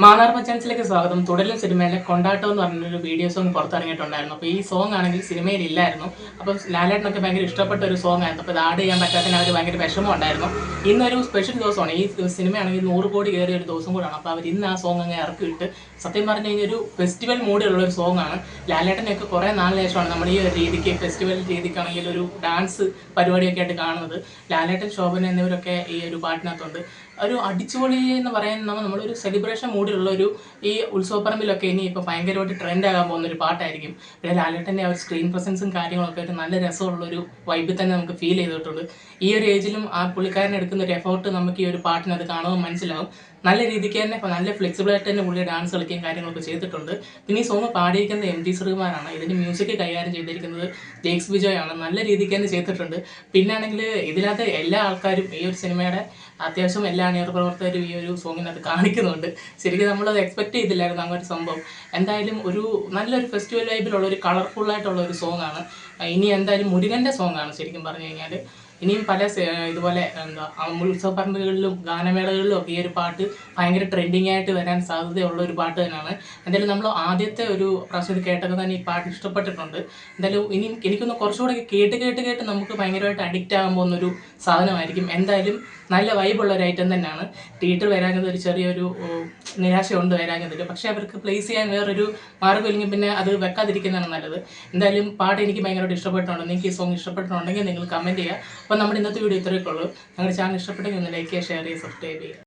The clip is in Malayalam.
മാന്നാർ മച്ചാൻസിലേക്ക് സ്വാഗതം. തുടരും സിനിമയിലെ കൊണ്ടാട്ടം എന്ന് പറഞ്ഞൊരു വീഡിയോ സോങ് പുറത്തിറങ്ങിയിട്ടുണ്ടായിരുന്നു. അപ്പോൾ ഈ സോങ് ആണെങ്കിൽ സിനിമയിൽ ഇല്ലായിരുന്നു. അപ്പോൾ ലാലേട്ടനൊക്കെ ഭയങ്കര ഇഷ്ടപ്പെട്ട ഒരു സോങ് ആയിരുന്നു. അപ്പോൾ ഇത് ആഡ് ചെയ്യാൻ പറ്റാത്തതിന് അവർ ഭയങ്കര വിഷമം ഉണ്ടായിരുന്നു. ഇന്നൊരു സ്പെഷ്യൽ ദിവസമാണ്. ഈ സിനിമയാണെങ്കിൽ 100 കോടി കയറിയ ഒരു ദിവസം കൂടാണ്. അപ്പോൾ അവർ ഇന്ന് ആ സോങ് അങ്ങ് ഇറക്കിയിട്ട് സത്യം പറഞ്ഞു കഴിഞ്ഞാൽ ഒരു ഫെസ്റ്റിവൽ മൂഡിലുള്ള ഒരു സോങ് ആണ്. ലാലേട്ടനെയൊക്കെ കുറേ നാളിന് ശേഷമാണ് നമ്മൾ ഈ ഒരു രീതിക്ക് ഫെസ്റ്റിവൽ രീതിക്കാണെങ്കിൽ ഒരു ഡാൻസ് പരിപാടിയൊക്കെ ആയിട്ട് കാണുന്നത്. ലാലേട്ടൻ, ശോഭന എന്നിവരൊക്കെ ഈ ഒരു പാട്ടിനകത്തുണ്ട്. ഒരു അടിച്ചുപൊളി എന്ന് പറയുന്നത് നമ്മളൊരു സെലിബ്രേഷൻ മൂഡിലുള്ള ഒരു ഈ ഉത്സവപ്പറമ്പിലൊക്കെ ഇനി ഇപ്പോൾ ഭയങ്കരമായിട്ട് ട്രെൻഡ് ആകാൻ പോകുന്ന ഒരു പാട്ടായിരിക്കും. പിന്നെ ലാലേട്ടൻ്റെ ആ ഒരു സ്ക്രീൻ പ്രസൻസും കാര്യങ്ങളൊക്കെ ആയിട്ട് നല്ല രസമുള്ളൊരു വൈബിൽ തന്നെ നമുക്ക് ഫീൽ ചെയ്തിട്ടുണ്ട്. ഈ ഒരു ഏജിലും ആ പുള്ളിക്കാരൻ എടുക്കുന്ന ഒരു എഫേർട്ട് നമുക്ക് ഈ ഒരു പാട്ടിനത് കാണുമ്പോൾ മനസ്സിലാവും. നല്ല രീതിക്ക് തന്നെ ഇപ്പോൾ നല്ല ഫ്ലെക്സിബിളായിട്ട് തന്നെ പുള്ളി ഡാൻസ് കളിക്കുകയും കാര്യങ്ങളൊക്കെ ചെയ്തിട്ടുണ്ട്. പിന്നെ ഈ സോങ് പാടിയിരിക്കുന്നത് MT ശ്രീകുമാറാണ്. ഇതിന് മ്യൂസിക് കൈകാര്യം ചെയ്തിരിക്കുന്നത് ജെയ്ക്സ് ബിജോയ് ആണ്. നല്ല രീതിക്ക് തന്നെ ചെയ്തിട്ടുണ്ട്. പിന്നെ ആണെങ്കിൽ ഇതിനകത്ത് എല്ലാ ആൾക്കാരും ഈ ഒരു സിനിമയുടെ അത്യാവശ്യം എല്ലാ അണിയർ പ്രവർത്തകരും ഈ ഒരു സോങ്ങിനകത്ത് കാണിക്കുന്നുണ്ട്. ശരിക്കും നമ്മളത് എക്സ്പെക്ട് ചെയ്തില്ലായിരുന്നു അങ്ങനെ ഒരു സംഭവം. എന്തായാലും ഒരു നല്ലൊരു ഫെസ്റ്റിവൽ വൈബിലുള്ള ഒരു കളർഫുള്ളായിട്ടുള്ള ഒരു സോങ്ങാണ്. ഇനി എന്തായാലും മുരുകൻ്റെ സോങ്ങാണ് ശരിക്കും പറഞ്ഞു കഴിഞ്ഞാൽ. ഇനിയും പല ഇതുപോലെ ഉത്സവ പറമ്പുകളിലും ഗാനമേളകളിലും ഒക്കെ ഈ ഒരു പാട്ട് ഭയങ്കര ട്രെൻഡിങ് ആയിട്ട് വരാൻ സാധ്യതയുള്ള ഒരു പാട്ട് തന്നെയാണ്. എന്തായാലും നമ്മൾ ആദ്യത്തെ ഒരു പ്രാവശ്യം കേട്ടൊക്കെ തന്നെ ഈ പാട്ട് ഇഷ്ടപ്പെട്ടിട്ടുണ്ട്. എന്തായാലും ഇനിയും എനിക്കൊന്ന് കുറച്ചുകൂടെ കേട്ട് നമുക്ക് ഭയങ്കരമായിട്ട് അഡിക്റ്റ് ആകാൻ പോകുന്നൊരു സാധനമായിരിക്കും. എന്തായാലും നല്ല വൈബുള്ള ഒരു ഐറ്റം തന്നെയാണ്. തിയേറ്റർ വരാഞ്ഞത് ഒരു ചെറിയൊരു നിരാശയുണ്ട് വരാഞ്ഞതിൽ. പക്ഷേ അവർക്ക് പ്ലേസ് ചെയ്യാൻ വേറൊരു മാർഗ്ഗമില്ലെങ്കിൽ പിന്നെ അത് വെക്കാതിരിക്കുന്നതാണ് നല്ലത്. എന്തായാലും പാട്ട് എനിക്ക് ഭയങ്കരമായിട്ട് ഇഷ്ടപ്പെട്ടിട്ടുണ്ട്. നിങ്ങൾക്ക് ഈ സോങ് ഇഷ്ടപ്പെട്ടിട്ടുണ്ടെങ്കിൽ നിങ്ങൾ കമൻറ്റ് ചെയ്യുക. അപ്പോൾ നമ്മുടെ ഇന്നത്തെ വീഡിയോ ഇത്രയൊക്കെ ഉള്ളൂ. ഞങ്ങളുടെ ചാനൽ ഇഷ്ടപ്പെട്ടെങ്കിൽ ഒന്ന് ലൈക്ക് ചെയ്യുക, ഷെയർ ചെയ്യുക, സബ്സ്ക്രൈബ് ചെയ്യുക.